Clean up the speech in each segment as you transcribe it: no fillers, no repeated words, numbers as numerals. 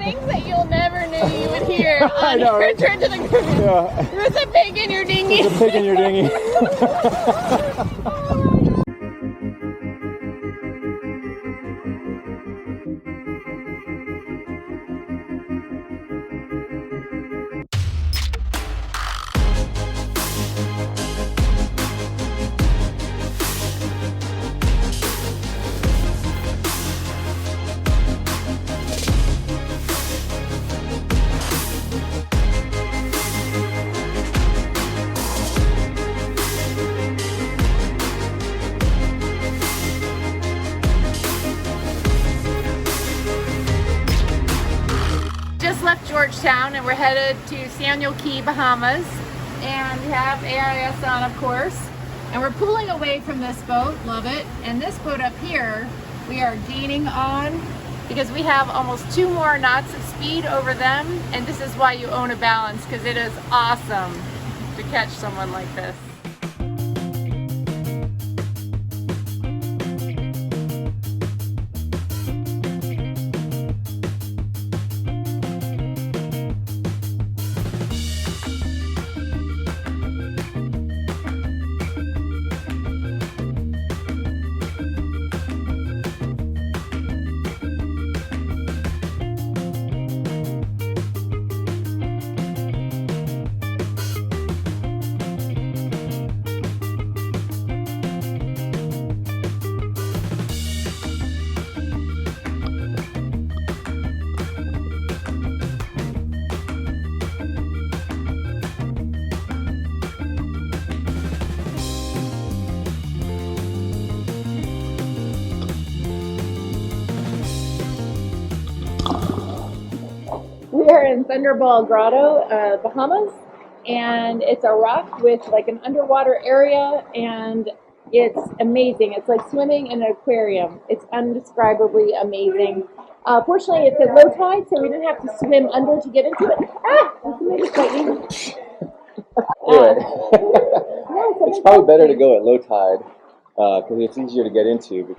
Things that you'll never knew you would hear on your return to the cruise. Yeah. There's a pig in your dinghy. There's a pig in your dinghy. Just left Georgetown and we're headed to Staniel Cay, Bahamas, and we have AIS on, of course, and we're pulling away from this boat. Love it. And this boat up here we are gaining on because we have almost 2 more knots of speed over them, and this is why you own a balance, because it is awesome to catch someone like this. We are in Thunderball Grotto, Bahamas, and it's a rock with like an underwater area, and it's amazing. It's like swimming in an aquarium. It's indescribably amazing. Fortunately, it's at low tide, so we didn't have to swim under to get into it. Ah! It's probably better to go at low tide because it's easier to get into.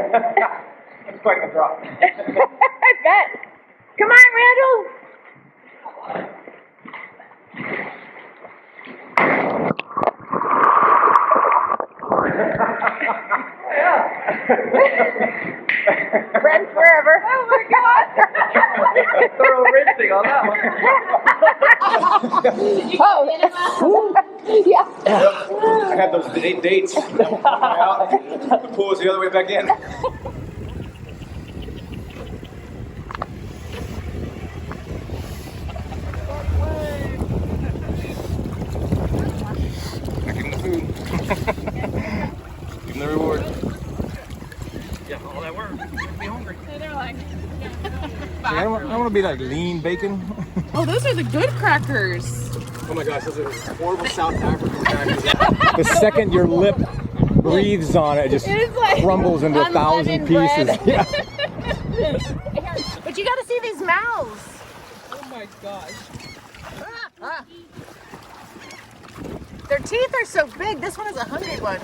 That's quite a drop. I bet. Come on, Randall. Friends forever. Oh my God. Thorough rinsing on that one. Yeah. I had those 8 dates. Out. The pool was the other way back in. Give him the food. Give him the reward. Yeah, all that work. Makes me hungry. They're like, I don't want to be like lean bacon. oh, those are the good crackers. Oh my gosh, those are horrible South African crackers. The second your lip breathes on it, it just crumbles into 1,000 pieces. Yeah. But you got to see these mouths. Oh my gosh. Their teeth are so big. This one is a hungry one.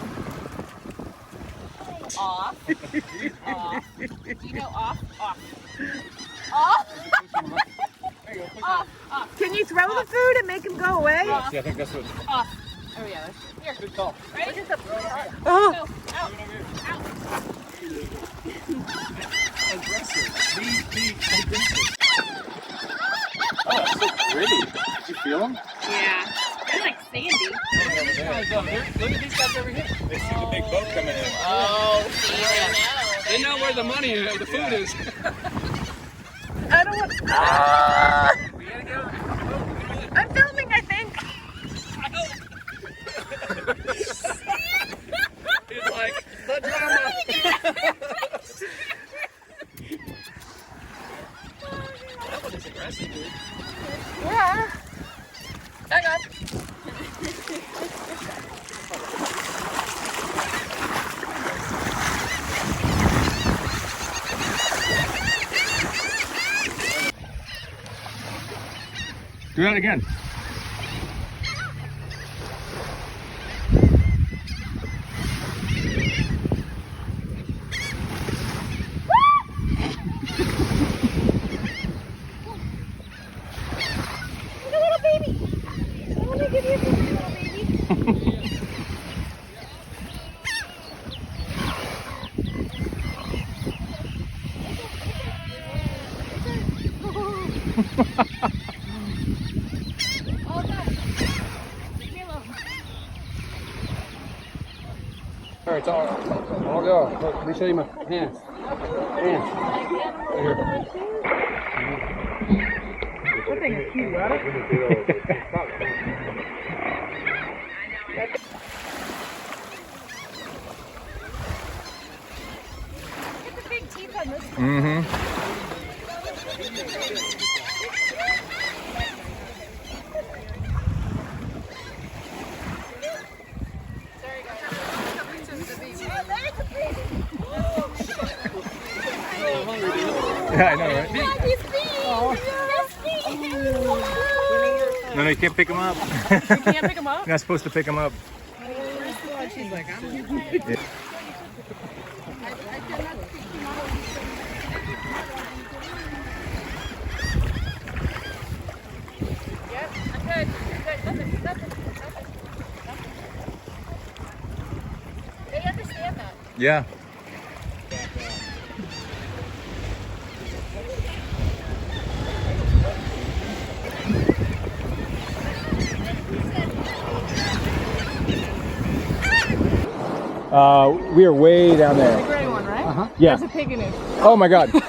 Off. Off. Do you know off? Off. Off. Off. Off. Can you throw the food and make him go away? Yeah, I think that's what. Off. Oh yeah, that's here. Good call. Ready? Oh. Go. Out. Out. Aggressive. Be aggressive. Oh, it's so pretty. Did you feel them? Yeah. They're like sandy. Look at these guys over here. They see the big boat coming in. Oh, see, They know where the money is, the food is. I don't want. Ah! I'm filming, I think. He's like, the drama. That one is aggressive, dude. Yeah. Hang on. Do that again. All right, it's all go. Let me show you my hands. Hands. Right here. That thing is cute, right? Look at the big teeth on this one. Mm-hmm. Sorry, guys. Yeah, I know, right? No, you can't pick them up. You can't pick them up? You're not supposed to pick them up. She's like, I'm Yep, I'm good. Nothing. They understand that. Yeah. We are way down The there. gray one, right? Yeah. There's a pig in it. Oh my god. Oh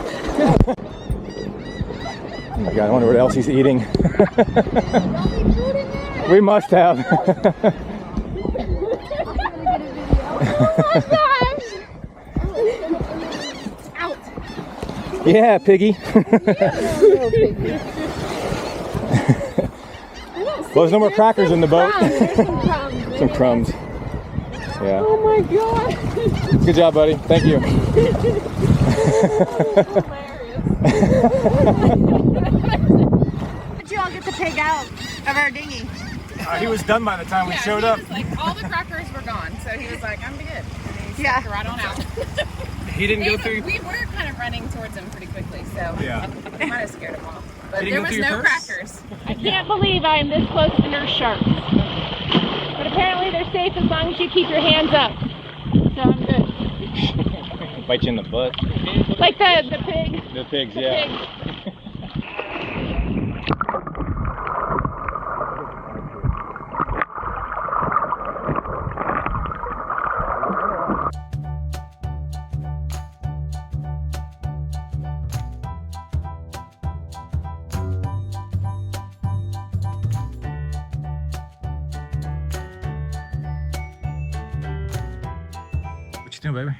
my god, I wonder what else he's eating. We must have. Out. Yeah, piggy. Well, there's no more crackers in the boat. Some crumbs. Yeah. Oh my god. Good job, buddy. Thank you. Did you all get the pig out of our dinghy? He was done by the time we showed up. Like all the crackers were gone, so he was like, "I'm good." And he stepped right on out. He didn't go through. We were kind of running towards him pretty quickly, so Yeah. I might have scared him off. But Did he there go was through your no purse? crackers. I can't believe I am this close to nurse sharks. But apparently they're safe as long as you keep your hands up. So I'm good. Bite you in the butt. Like the pig. The pigs, The yeah. pig. What you doing, baby?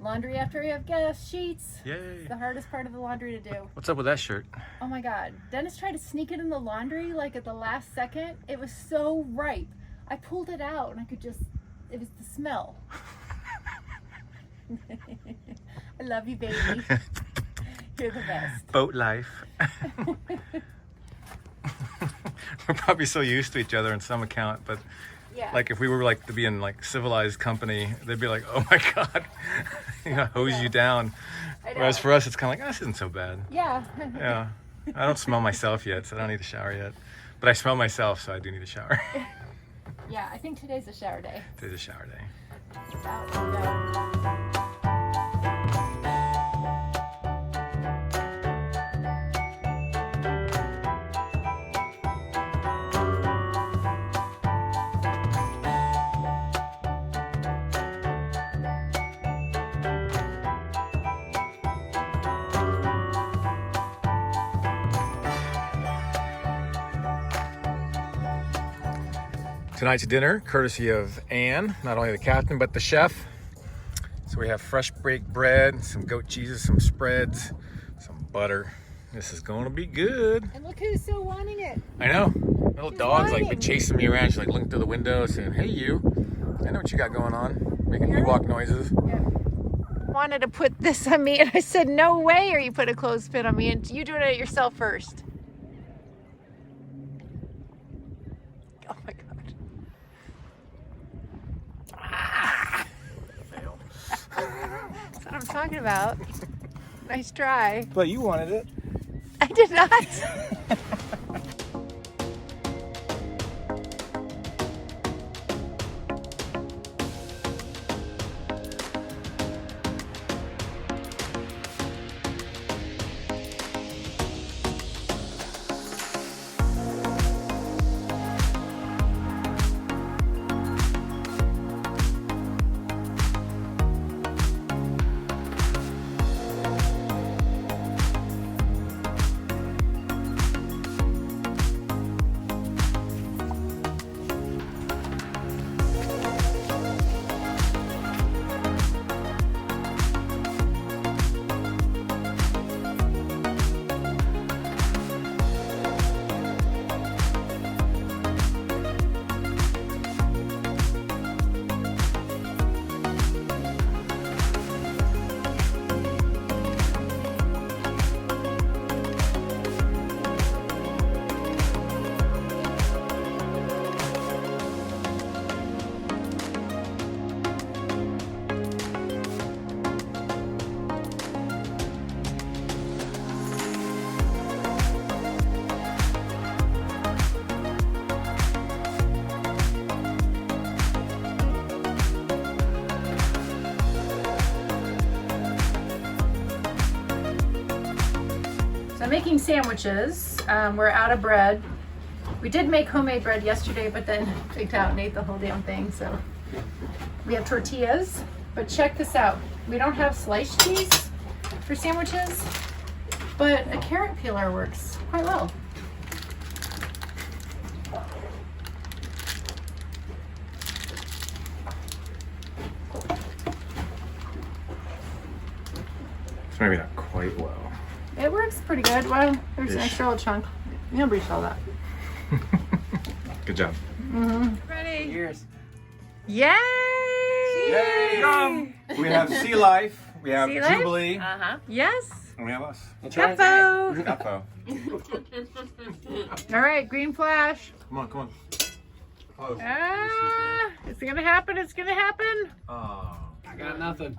Laundry after we have guest sheets. Yay. The hardest part of the laundry to do. What's up with that shirt? Oh my god. Dennis tried to sneak it in the laundry like at the last second. It was so ripe. I pulled it out and I could just, it was the smell. I love you, baby. You're the best. Boat life. We're probably so used to each other in some account, but Yeah. Like if we were like to be in like civilized company, they'd be like, oh my God, you know, hose you down. I know. Whereas for us, it's kind of like, oh, this isn't so bad. Yeah. Yeah. I don't smell myself yet, so I don't need a shower yet. But I smell myself, so I do need a shower. Yeah, I think today's a shower day. Today's a shower day. Out we go. Tonight's dinner, courtesy of Anne, not only the captain, but the chef. So we have fresh baked bread, some goat cheeses, some spreads, some butter. This is going to be good. And look who's still wanting it. I know. Little She's dog's like whining. been chasing me around. She's like looking through the window saying, hey you, I know what you got going on. Making Ewok noises. Wanted to put this on me, and I said, no way are you put a clothespin on me, and you doing it yourself first. Oh my God. Fail. That's what I'm talking about. Nice try. But you wanted it. I did not. So I'm making sandwiches. We're out of bread. We did make homemade bread yesterday, but then picked out and ate the whole damn thing. So we have tortillas, but check this out. We don't have sliced cheese for sandwiches, but a carrot peeler works quite well. It's maybe not quite well. It works pretty good. Well, there's an Ish. extra little chunk. You'll reach all that. Good job. Ready? Cheers. Yay! Yay! We have Sea Life, we have Sea Life? Jubilee, Yes. and we have us. Capo. Capo. All right, green flash. Come on, come on. Close. Ah, it's gonna happen. It's gonna happen. Oh. I got nothing.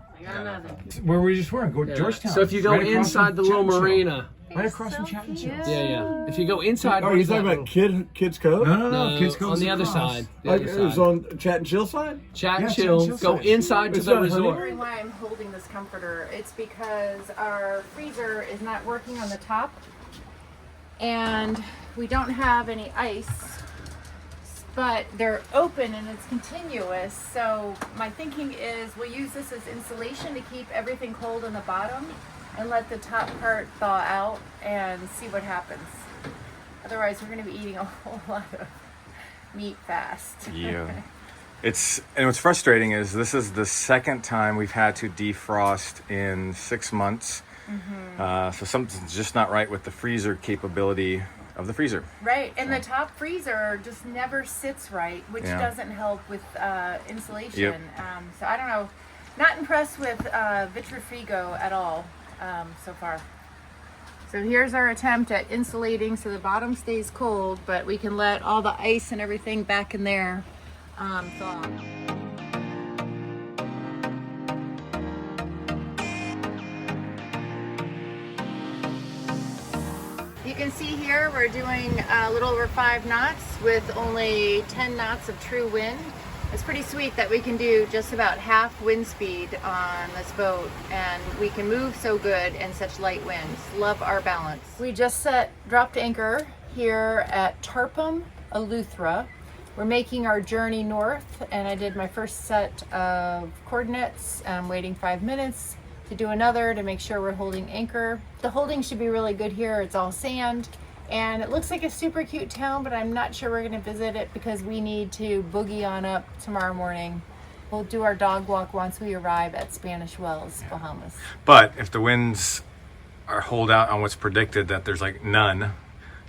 Where we just were, Georgetown. So if you go Right across inside from the little Chatton Show. marina, Right across from Chatton Show. yeah. If you go inside, Oh, where's you talking that about little- Kids Cove? No, Kids Cove's on the other across. side. The Oh, other it was side. on Chat and Chill side? Chat and Yeah, chill. Chat and Go Chill inside to It's the not resort. Wondering why I'm holding this comforter. It's because our freezer is not working on the top, and we don't have any ice. But they're open and it's continuous. So my thinking is we'll use this as insulation to keep everything cold in the bottom and let the top part thaw out and see what happens. Otherwise, we're going to be eating a whole lot of meat fast. Yeah. And what's frustrating is this is the second time we've had to defrost in 6 months. So something's just not right with the freezer capability of the freezer. Right, and the top freezer just never sits right, which Yeah. doesn't help with insulation. Yep. So I don't know, not impressed with Vitrifigo at all so far. So here's our attempt at insulating so the bottom stays cold, but we can let all the ice and everything back in there thaw. You can see here we're doing a little over 5 knots with only 10 knots of true wind. It's pretty sweet that we can do just about half wind speed on this boat, and we can move so good in such light winds. Love our balance. We just dropped anchor here at Tarpum, Eleuthera. We're making our journey north, and I did my first set of coordinates. I'm waiting 5 minutes to do another to make sure we're holding anchor. The holding should be really good here. It's all sand. And it looks like a super cute town, but I'm not sure we're gonna visit it because we need to boogie on up tomorrow morning. We'll do our dog walk once we arrive at Spanish Wells, Bahamas. But if the winds are hold out on what's predicted, that there's like none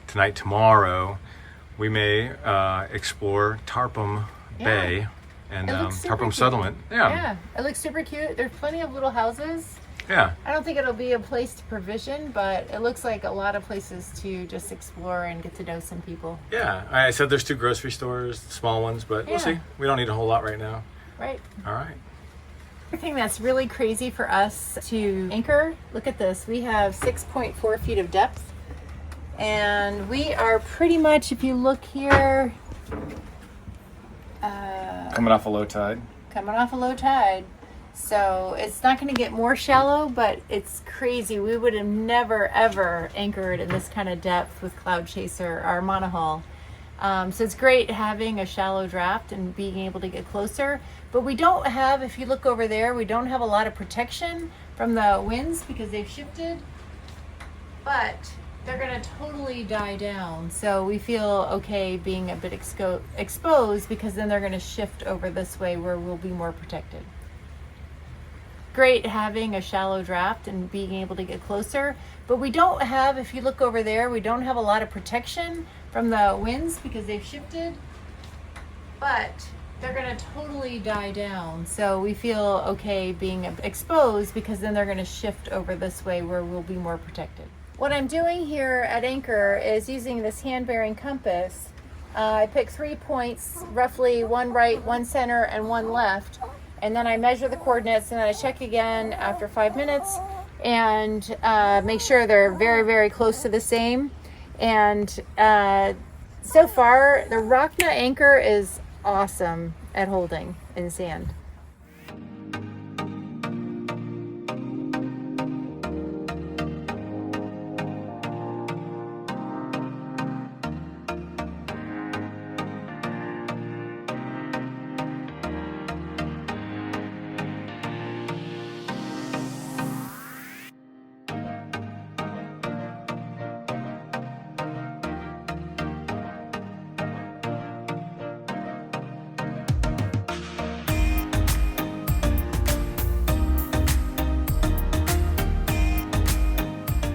tonight, tomorrow, we may explore Tarpum Bay and Tarpum cute. Settlement. Yeah, it looks super cute. There's plenty of little houses. Yeah. I don't think it'll be a place to provision, but it looks like a lot of places to just explore and get to know some people. Yeah. I said there's 2 grocery stores, small ones, but we'll see. We don't need a whole lot right now. Right. All right. Everything that's really crazy for us to anchor, look at this. We have 6.4 feet of depth, and we are pretty much, if you look here, Coming off a low tide. coming off a low tide. So it's not going to get more shallow, but it's crazy. We would have never, ever anchored in this kind of depth with Cloud Chaser, our monohull. So it's great having a shallow draft and being able to get closer. But we don't have, if you look over there, we don't have a lot of protection from the winds because they've shifted. But they're going to totally die down. So we feel okay being a bit exposed because then they're going to shift over this way where we'll be more protected. Great having a shallow draft and being able to get closer, but we don't have, if you look over there, we don't have a lot of protection from the winds because they've shifted, but they're going to totally die down. So we feel okay being exposed because then they're going to shift over this way where we'll be more protected. What I'm doing here at anchor is using this hand-bearing compass. I pick 3 points, roughly 1 right, 1 center, and 1 left. And then I measure the coordinates, and then I check again after 5 minutes and make sure they're very, very close to the same. And so far, the Rockna anchor is awesome at holding in sand.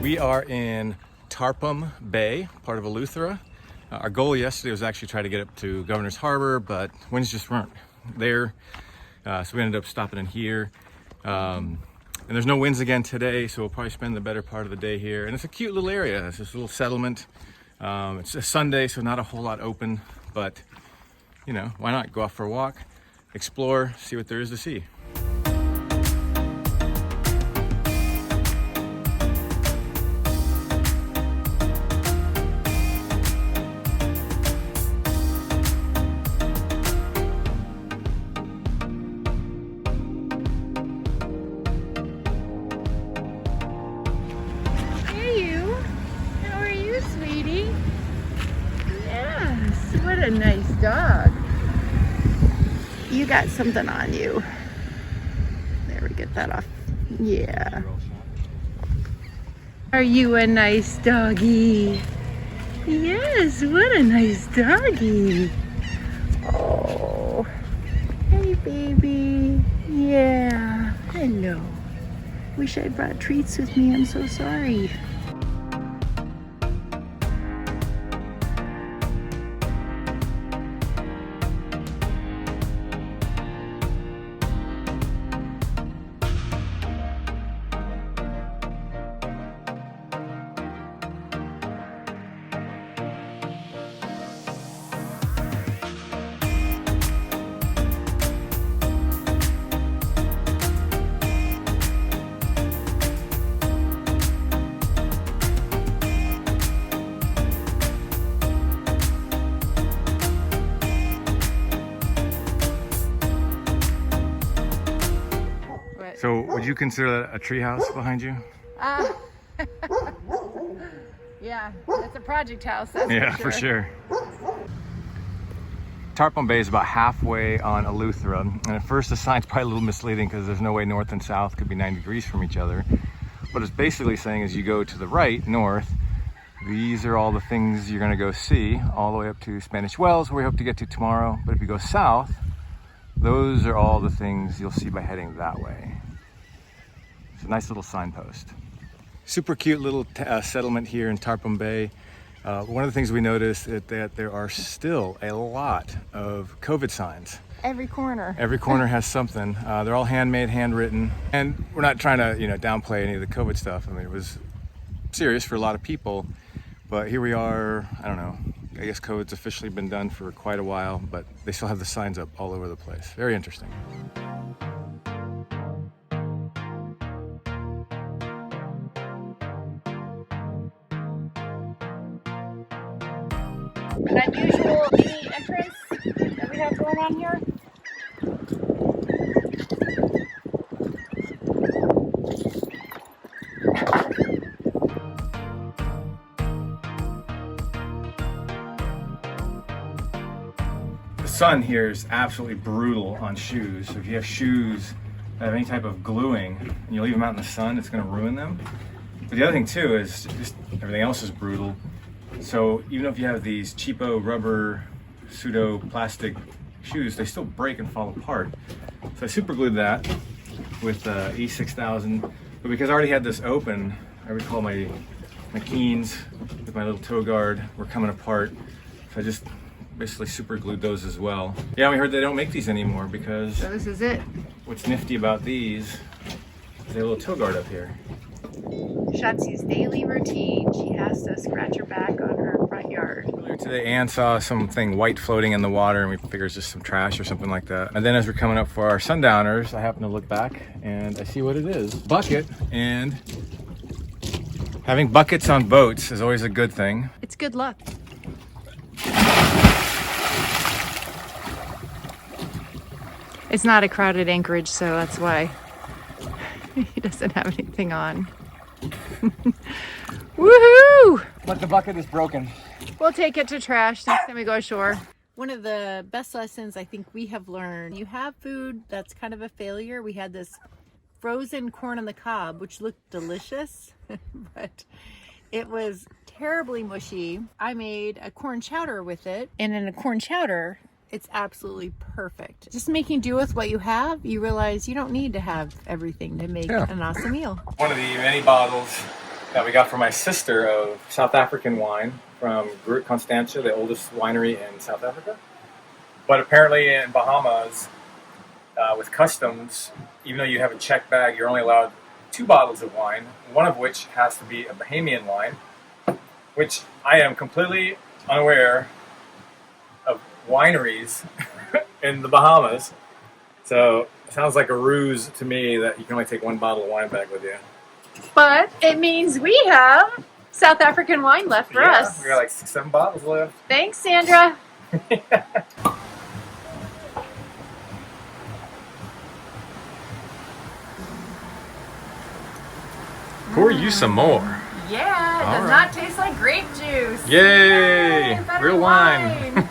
We are in Tarpum Bay, part of Eleuthera. Our goal yesterday was actually try to get up to Governor's Harbor, but winds just weren't there. So we ended up stopping in here. And there's no winds again today, so we'll probably spend the better part of the day here. And it's a cute little area. It's this little settlement. It's a Sunday, so not a whole lot open, but you know, why not go off for a walk, explore, see what there is to see. What a nice dog. You got something on you. There, we get that off. Yeah. Are you a nice doggy? Yes, what a nice doggy. Oh. Hey, baby. Yeah. Hello. Wish I brought treats with me. I'm so sorry. you consider that a tree house behind you? Yeah, it's a project house, that's Yeah, for sure. Tarpum Bay is about halfway on Eleuthera, and at first the sign's probably a little misleading because there's no way north and south could be 90 degrees from each other. What it's basically saying is you go to the right, north, these are all the things you're going to go see, all the way up to Spanish Wells, where we hope to get to tomorrow. But if you go south, those are all the things you'll see by heading that way. It's a nice little signpost. Super cute little settlement here in Tarpum Bay. One of the things we noticed is that there are still a lot of COVID signs. Every corner. Every corner has something. They're all handmade, handwritten. And we're not trying to, downplay any of the COVID stuff. I mean, it was serious for a lot of people. But here we are, I don't know, I guess COVID's officially been done for quite a while, but they still have the signs up all over the place. Very interesting. An unusual mini entrance that we have going on here. The sun here is absolutely brutal on shoes. So if you have shoes that have any type of gluing and you leave them out in the sun, it's going to ruin them. But the other thing too is just everything else is brutal. So even if you have these cheapo rubber pseudo plastic shoes, they still break and fall apart. So I super glued that with E6000, but because I already had this open, I recall my Keens with my little toe guard were coming apart. So I just basically super glued those as well. Yeah, we heard they don't make these anymore because So this is it. what's nifty about these is they have a little toe guard up here. Shatsy's daily routine. She has to scratch her back on her front yard. Earlier today, Ann saw something white floating in the water and we figured it's just some trash or something like that. And then as we're coming up for our sundowners, I happen to look back and I see what it is. Bucket. And having buckets on boats is always a good thing. It's good luck. It's not a crowded anchorage, so that's why he doesn't have anything on. Woohoo! But the bucket is broken. We'll take it to trash next time we go ashore. One of the best lessons I think we have learned, you have food that's kind of a failure. We had this frozen corn on the cob, which looked delicious, but it was terribly mushy. I made a corn chowder with it, and in a corn chowder, it's absolutely perfect. Just making do with what you have, you realize you don't need to have everything to make an awesome meal. One of the many bottles that we got from my sister of South African wine from Constantia, the oldest winery in South Africa. But apparently in Bahamas, with customs, even though you have a check bag, you're only allowed 2 bottles of wine, one of which has to be a Bahamian wine, which I am completely unaware of wineries in the Bahamas. So it sounds like a ruse to me that you can only take 1 bottle of wine back with you. But it means we have South African wine left for us. We got like 6-7 bottles left. Thanks, Sandra. Pour you some more. Yeah, it All does right. not taste like grape juice. Yay! Better Real wine.